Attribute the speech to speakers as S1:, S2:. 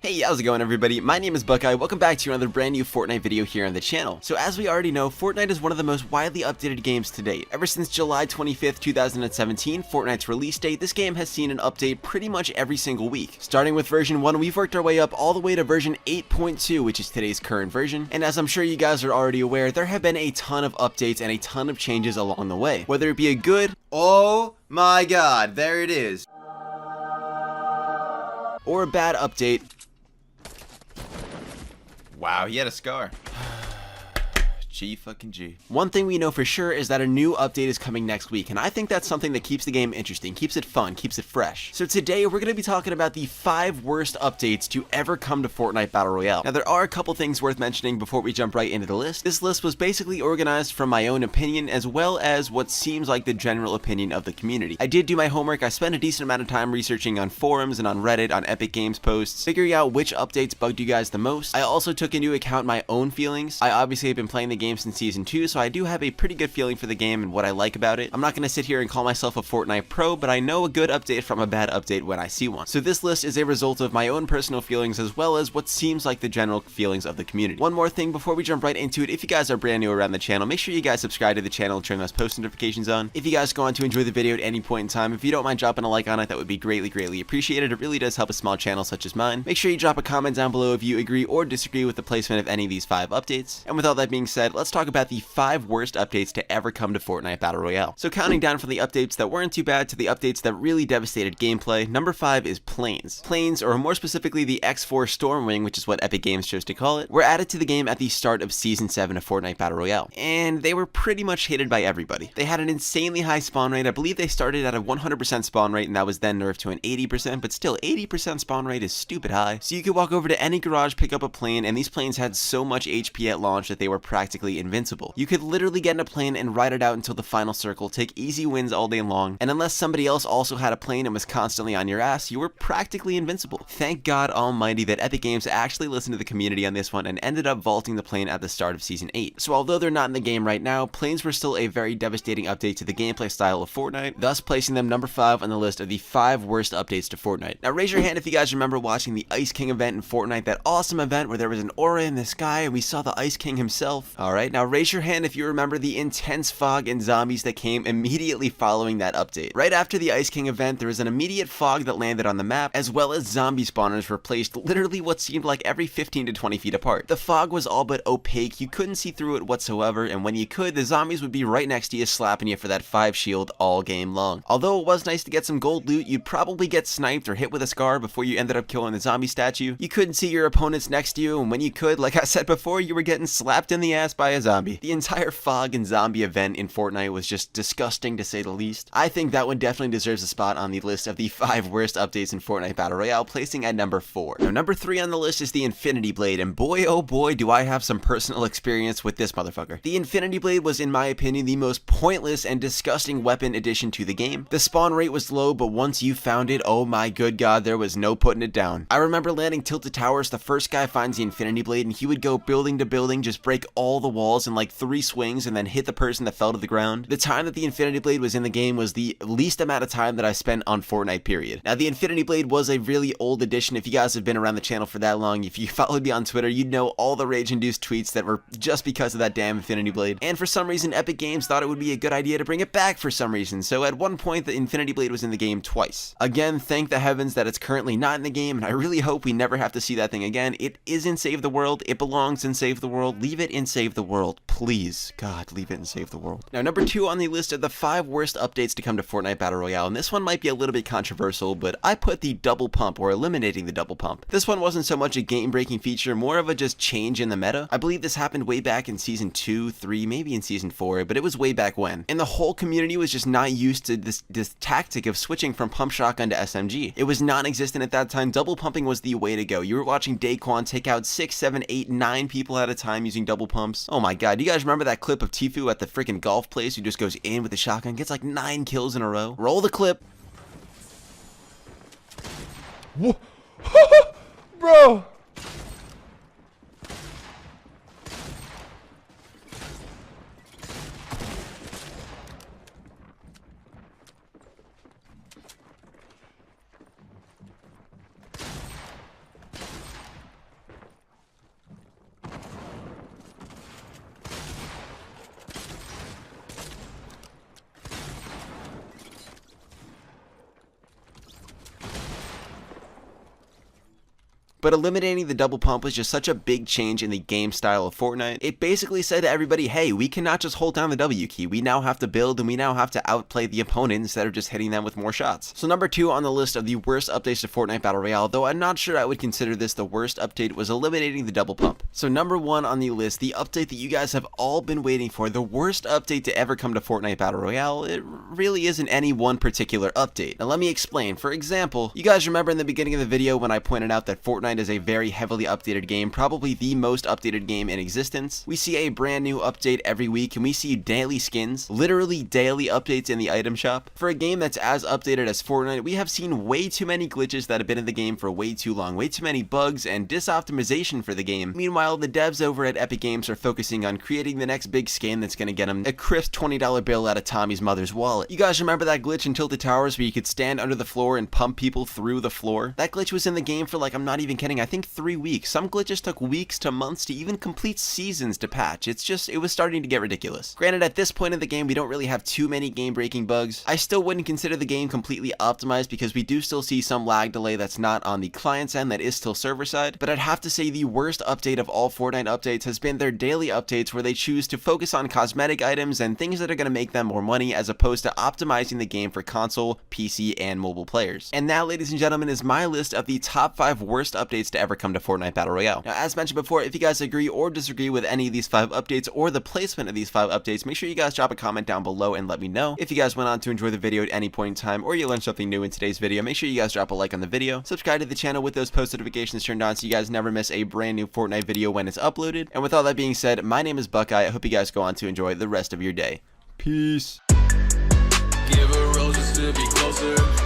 S1: Hey, how's it going everybody? My name is Buckeye. Welcome back to another brand new Fortnite video here on the channel. So as we already know, Fortnite is one of the most widely updated games to date. Ever since July 25th, 2017, Fortnite's release date, this game has seen an update pretty much every single week. Starting with version 1, we've worked our way up all the way to version 8.2, which is today's current version. And as I'm sure you guys are already aware, there have been a ton of updates and a ton of changes along the way. Whether it be a good, oh my god, there it is, or a bad update. Wow, he had a scar. G fucking G. One thing we know for sure is that a new update is coming next week, and I think that's something that keeps the game interesting, keeps it fun, keeps it fresh. So today we're going to be talking about the 5 worst updates to ever come to Fortnite Battle Royale. Now there are a couple things worth mentioning before we jump right into the list. This list was basically organized from my own opinion as well as what seems like the general opinion of the community. I did do my homework. I spent a decent amount of time researching on forums and on Reddit, on Epic Games posts, figuring out which updates bugged you guys the most. I also took into account my own feelings. I obviously have been playing the game since season 2, so I do have a pretty good feeling for the game and what I like about it. I'm not going to sit here and call myself a Fortnite pro, but I know a good update from a bad update when I see one. So this list is a result of my own personal feelings as well as what seems like the general feelings of the community. One more thing before we jump right into it, if you guys are brand new around the channel, make sure you guys subscribe to the channel and turn those post notifications on. If you guys go on to enjoy the video at any point in time, if you don't mind dropping a like on it, that would be greatly appreciated. It really does help a small channel such as mine. Make sure you drop a comment down below if you agree or disagree with the placement of any of these 5 updates. And with all that being said, let's talk about the 5 worst updates to ever come to Fortnite Battle Royale. So counting down from the updates that weren't too bad to the updates that really devastated gameplay, number 5 is planes. Planes, or more specifically the X4 Stormwing, which is what Epic Games chose to call it, were added to the game at the start of Season 7 of Fortnite Battle Royale, and they were pretty much hated by everybody. They had an insanely high spawn rate. I believe they started at a 100% spawn rate, and that was then nerfed to an 80%, but still 80% spawn rate is stupid high. So you could walk over to any garage, pick up a plane, and these planes had so much HP at launch that they were practically invincible. You could literally get in a plane and ride it out until the final circle, take easy wins all day long, and unless somebody else also had a plane and was constantly on your ass, you were practically invincible. Thank God almighty that Epic Games actually listened to the community on this one and ended up vaulting the plane at the start of Season 8. So although they're not in the game right now, planes were still a very devastating update to the gameplay style of Fortnite, thus placing them number 5 on the list of the 5 worst updates to Fortnite. Now raise your hand if you guys remember watching the Ice King event in Fortnite, that awesome event where there was an aura in the sky and we saw the Ice King himself. Alright, now raise your hand if you remember the intense fog and zombies that came immediately following that update. Right after the Ice King event, there was an immediate fog that landed on the map, as well as zombie spawners were placed literally what seemed like every 15 to 20 feet apart. The fog was all but opaque, you couldn't see through it whatsoever, and when you could, the zombies would be right next to you slapping you for that 5 shield all game long. Although it was nice to get some gold loot, you'd probably get sniped or hit with a scar before you ended up killing the zombie statue. You couldn't see your opponents next to you, and when you could, like I said before, you were getting slapped in the ass by a zombie. The entire fog and zombie event in Fortnite was just disgusting to say the least. I think that one definitely deserves a spot on the list of the 5 worst updates in Fortnite Battle Royale, placing at number 4. Now number 3 on the list is the Infinity Blade, and boy oh boy do I have some personal experience with this motherfucker. The Infinity Blade was in my opinion the most pointless and disgusting weapon addition to the game. The spawn rate was low, but once you found it, oh my good god, there was no putting it down. I remember landing Tilted Towers, the first guy finds the Infinity Blade and he would go building to building, just break all the walls in like 3 swings and then hit the person that fell to the ground. The time that the Infinity Blade was in the game was the least amount of time that I spent on Fortnite, period. Now the Infinity Blade was a really old addition. If you guys have been around the channel for that long, if you followed me on Twitter, you'd know all the rage-induced tweets that were just because of that damn Infinity Blade. And for some reason, Epic Games thought it would be a good idea to bring it back for some reason. So at one point, the Infinity Blade was in the game twice. Again, thank the heavens that it's currently not in the game, and I really hope we never have to see that thing again. It is in Save the World. It belongs in Save the World. Leave it in Save the World. Please, God, leave it in Save the World. Now, number 2 on the list of the 5 worst updates to come to Fortnite Battle Royale, and this one might be a little bit controversial, but I put the double pump, or eliminating the double pump. This one wasn't so much a game-breaking feature, more of a just change in the meta. I believe this happened way back in Season 2, 3, maybe in Season 4, but it was way back when. And the whole community was just not used to this tactic of switching from pump shotgun to SMG. It was non-existent at that time. Double pumping was the way to go. You were watching Daquan take out 6, 7, 8, 9 people at a time using double pumps. Oh my god, do you guys remember that clip of Tfue at the freaking golf place who just goes in with the shotgun, gets like 9 kills in a row? Roll the clip.
S2: Bro.
S1: But eliminating the double pump was just such a big change in the game style of Fortnite. It basically said to everybody, hey, we cannot just hold down the W key. We now have to build, and we now have to outplay the opponent instead of just hitting them with more shots. So number 2 on the list of the worst updates to Fortnite Battle Royale, though I'm not sure I would consider this the worst update, was eliminating the double pump. So number 1 on the list, the update that you guys have all been waiting for, the worst update to ever come to Fortnite Battle Royale, it really isn't any one particular update. Now let me explain. For example, you guys remember in the beginning of the video when I pointed out that Fortnite is a very heavily updated game, probably the most updated game in existence. We see a brand new update every week, and we see daily skins, literally daily updates in the item shop. For a game that's as updated as Fortnite, we have seen way too many glitches that have been in the game for way too long, way too many bugs and disoptimization for the game. Meanwhile, the devs over at Epic Games are focusing on creating the next big skin that's going to get them a crisp $20 bill out of Tommy's mother's wallet. You guys remember that glitch in Tilted Towers where you could stand under the floor and pump people through the floor? That glitch was in the game for, like, I'm not even kidding, I think 3 weeks. Some glitches took weeks to months to even complete seasons to patch. It was starting to get ridiculous. Granted, at this point in the game, we don't really have too many game-breaking bugs. I still wouldn't consider the game completely optimized because we do still see some lag delay that's not on the client's end, that is still server side, but I'd have to say the worst update of all Fortnite updates has been their daily updates where they choose to focus on cosmetic items and things that are going to make them more money as opposed to optimizing the game for console, PC, and mobile players. And that, ladies and gentlemen, is my list of the top 5 worst updates to ever come to Fortnite Battle Royale. Now, as mentioned before, if you guys agree or disagree with any of these 5 updates or the placement of these 5 updates, make sure you guys drop a comment down below and let me know. If you guys went on to enjoy the video at any point in time or you learned something new in today's video, make sure you guys drop a like on the video, subscribe to the channel with those post notifications turned on so you guys never miss a brand new Fortnite video when it's uploaded. And with all that being said, my name is Buckeye. I hope you guys go on to enjoy the rest of your day. Peace.
S2: Give her roses to be closer.